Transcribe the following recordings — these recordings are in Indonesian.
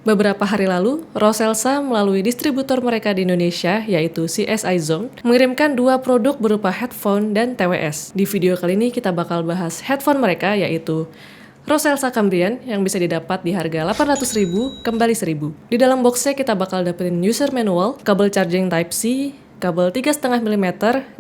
Beberapa hari lalu, Roselsa melalui distributor mereka di Indonesia, yaitu CSI Zone, mengirimkan 2 produk berupa headphone dan TWS. Di video kali ini kita bakal bahas headphone mereka, yaitu Roselsa Cambrian yang bisa didapat di harga 800.000 kembali 1.000. Di dalam boxnya kita bakal dapetin user manual, kabel charging Type-C, kabel 3,5 mm,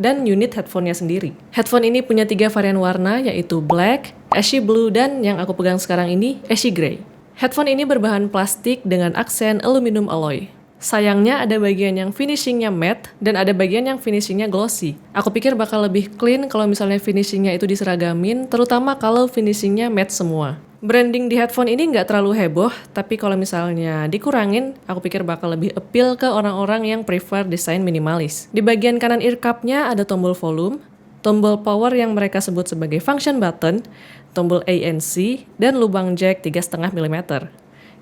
dan unit headphone-nya sendiri. Headphone ini punya 3 varian warna, yaitu black, ashy blue, dan yang aku pegang sekarang ini, ashy gray. Headphone ini berbahan plastik dengan aksen aluminium alloy. Sayangnya ada bagian yang finishingnya matte dan ada bagian yang finishingnya glossy. Aku pikir bakal lebih clean kalau misalnya finishingnya itu diseragamin, terutama kalau finishingnya matte semua. Branding di headphone ini nggak terlalu heboh, tapi kalau misalnya dikurangin, aku pikir bakal lebih appeal ke orang-orang yang prefer desain minimalis. Di bagian kanan ear cup-nya ada tombol volume, tombol power yang mereka sebut sebagai function button, tombol ANC, dan lubang jack 3,5 mm.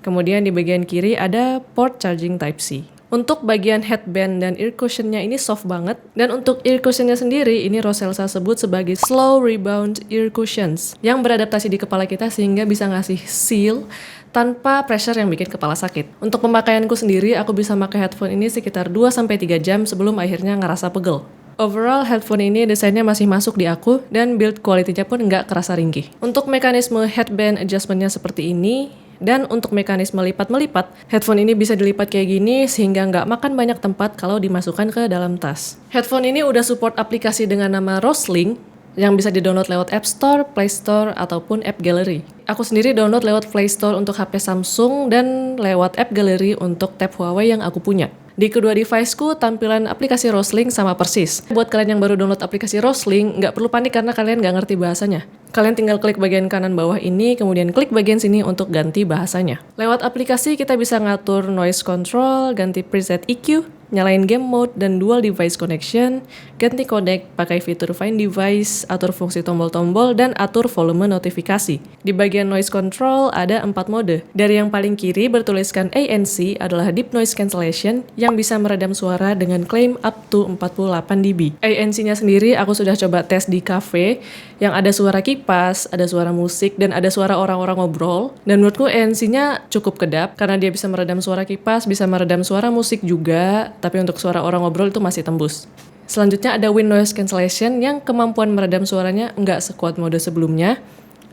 Kemudian di bagian kiri ada port charging Type-C. Untuk bagian headband dan ear cushion-nya ini soft banget, dan untuk ear cushion-nya sendiri ini Roselsa sebut sebagai slow rebound ear cushions yang beradaptasi di kepala kita sehingga bisa ngasih seal tanpa pressure yang bikin kepala sakit. Untuk pemakaianku sendiri, aku bisa pakai headphone ini sekitar 2-3 jam sebelum akhirnya ngerasa pegel. Overall, headphone ini desainnya masih masuk di aku dan build quality-nya pun nggak kerasa ringkih. Untuk mekanisme headband adjustment-nya seperti ini, dan untuk mekanisme lipat-melipat, headphone ini bisa dilipat kayak gini sehingga nggak makan banyak tempat kalau dimasukkan ke dalam tas. Headphone ini udah support aplikasi dengan nama Roslink yang bisa di-download lewat App Store, Play Store, ataupun App Gallery. Aku sendiri download lewat Play Store untuk HP Samsung dan lewat App Gallery untuk tab Huawei yang aku punya. Di kedua deviceku, tampilan aplikasi Roslink sama persis. Buat kalian yang baru download aplikasi Roslink, nggak perlu panik karena kalian nggak ngerti bahasanya. Kalian tinggal klik bagian kanan bawah ini, kemudian klik bagian sini untuk ganti bahasanya. Lewat aplikasi, kita bisa ngatur noise control, ganti preset EQ, nyalain game mode dan dual device connection, ganti codec, pakai fitur find device, atur fungsi tombol-tombol, dan atur volume notifikasi. Di bagian noise control ada 4 mode. Dari yang paling kiri bertuliskan ANC adalah deep noise cancellation yang bisa meredam suara dengan klaim up to 48 dB. ANC-nya sendiri aku sudah coba tes di cafe yang ada suara kipas, ada suara musik, dan ada suara orang-orang ngobrol. Dan menurutku ANC-nya cukup kedap karena dia bisa meredam suara kipas, bisa meredam suara musik juga, tapi untuk suara orang ngobrol itu masih tembus. Selanjutnya ada wind noise cancellation yang kemampuan meredam suaranya nggak sekuat mode sebelumnya.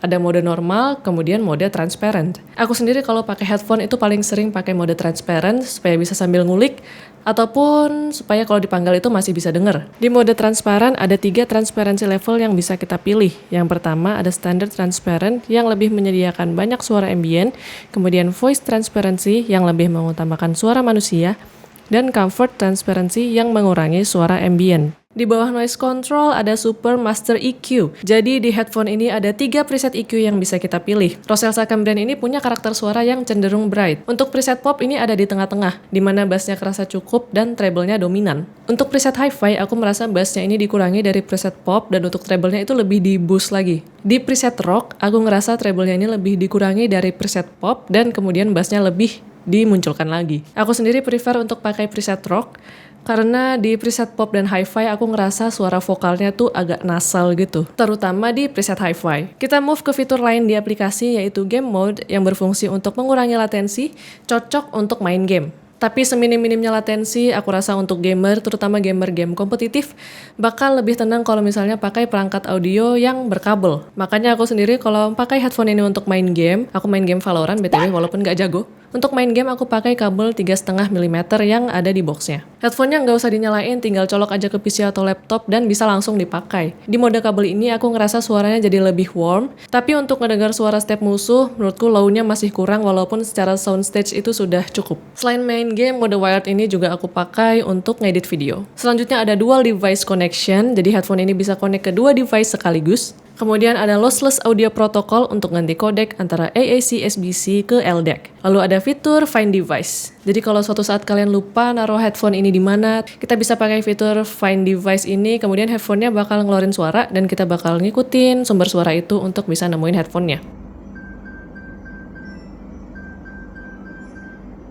Ada mode normal, kemudian mode transparent. Aku sendiri kalau pakai headphone itu paling sering pakai mode transparent supaya bisa sambil ngulik, ataupun supaya kalau dipanggal itu masih bisa denger. Di mode transparent ada 3 transparency level yang bisa kita pilih. Yang pertama ada standard transparent yang lebih menyediakan banyak suara ambient, kemudian voice transparency yang lebih mengutamakan suara manusia, dan comfort transparency yang mengurangi suara ambient. Di bawah noise control ada Super Master EQ. Jadi di headphone ini ada 3 preset EQ yang bisa kita pilih. Roselsa Cambrian ini punya karakter suara yang cenderung bright. Untuk preset pop ini ada di tengah-tengah, di mana bassnya kerasa cukup dan treble-nya dominan. Untuk preset hi-fi, aku merasa bassnya ini dikurangi dari preset pop dan untuk treble-nya itu lebih di boost lagi. Di preset rock, aku ngerasa treble-nya ini lebih dikurangi dari preset pop dan kemudian bassnya lebih dimunculkan lagi. Aku sendiri prefer untuk pakai preset rock karena di preset pop dan hi-fi aku ngerasa suara vokalnya tuh agak nasal gitu, terutama di preset hi-fi. Kita move ke fitur lain di aplikasi yaitu game mode yang berfungsi untuk mengurangi latensi, cocok untuk main game. Tapi seminim-minimnya latensi, aku rasa untuk gamer, terutama gamer game kompetitif, bakal lebih tenang kalau misalnya pakai perangkat audio yang berkabel. Makanya aku sendiri kalau pakai headphone ini untuk main game, aku main game Valorant BTW walaupun nggak jago, untuk main game aku pakai kabel 3,5 mm yang ada di boxnya. Headphone-nya nggak usah dinyalain, tinggal colok aja ke PC atau laptop dan bisa langsung dipakai. Di mode kabel ini aku ngerasa suaranya jadi lebih warm, tapi untuk ngedengar suara step musuh, menurutku low-nya masih kurang walaupun secara soundstage itu sudah cukup. Selain main game, mode wired ini juga aku pakai untuk ngedit video. Selanjutnya ada dual device connection, jadi headphone ini bisa connect ke 2 device sekaligus. Kemudian ada lossless audio protocol untuk ganti codec antara AAC SBC ke LDAC. Lalu ada fitur find device. Jadi kalau suatu saat kalian lupa naruh headphone ini di mana, kita bisa pakai fitur find device ini, kemudian headphone-nya bakal ngeluarin suara dan kita bakal ngikutin sumber suara itu untuk bisa nemuin headphone-nya.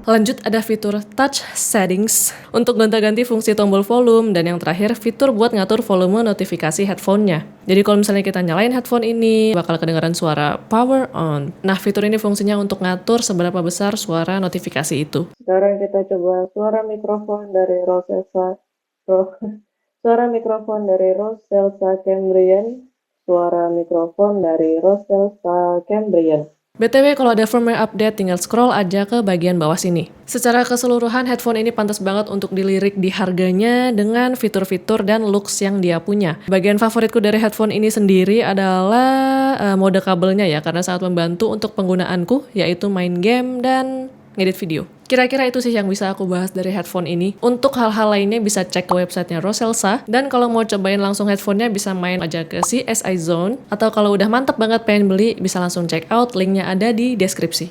Lanjut ada fitur touch settings untuk gonta-ganti fungsi tombol volume, dan yang terakhir fitur buat ngatur volume notifikasi headphone-nya. Jadi kalau misalnya kita nyalain headphone ini, bakal kedengaran suara power on. Nah, fitur ini fungsinya untuk ngatur seberapa besar suara notifikasi itu. Sekarang kita coba suara mikrofon dari suara mikrofon dari Roselsa Cambrian, suara mikrofon dari Roselsa Cambrian. BTW kalau ada firmware update tinggal scroll aja ke bagian bawah sini. Secara keseluruhan headphone ini pantas banget untuk dilirik di harganya dengan fitur-fitur dan looks yang dia punya. Bagian favoritku dari headphone ini sendiri adalah mode kabelnya ya, karena sangat membantu untuk penggunaanku, yaitu main game dan ngedit video. Kira-kira itu sih yang bisa aku bahas dari headphone ini. Untuk hal-hal lainnya bisa cek ke websitenya Roselsa, dan kalau mau cobain langsung headphone-nya bisa main aja ke CSI Zone, atau kalau udah mantep banget pengen beli bisa langsung check out, linknya ada di deskripsi.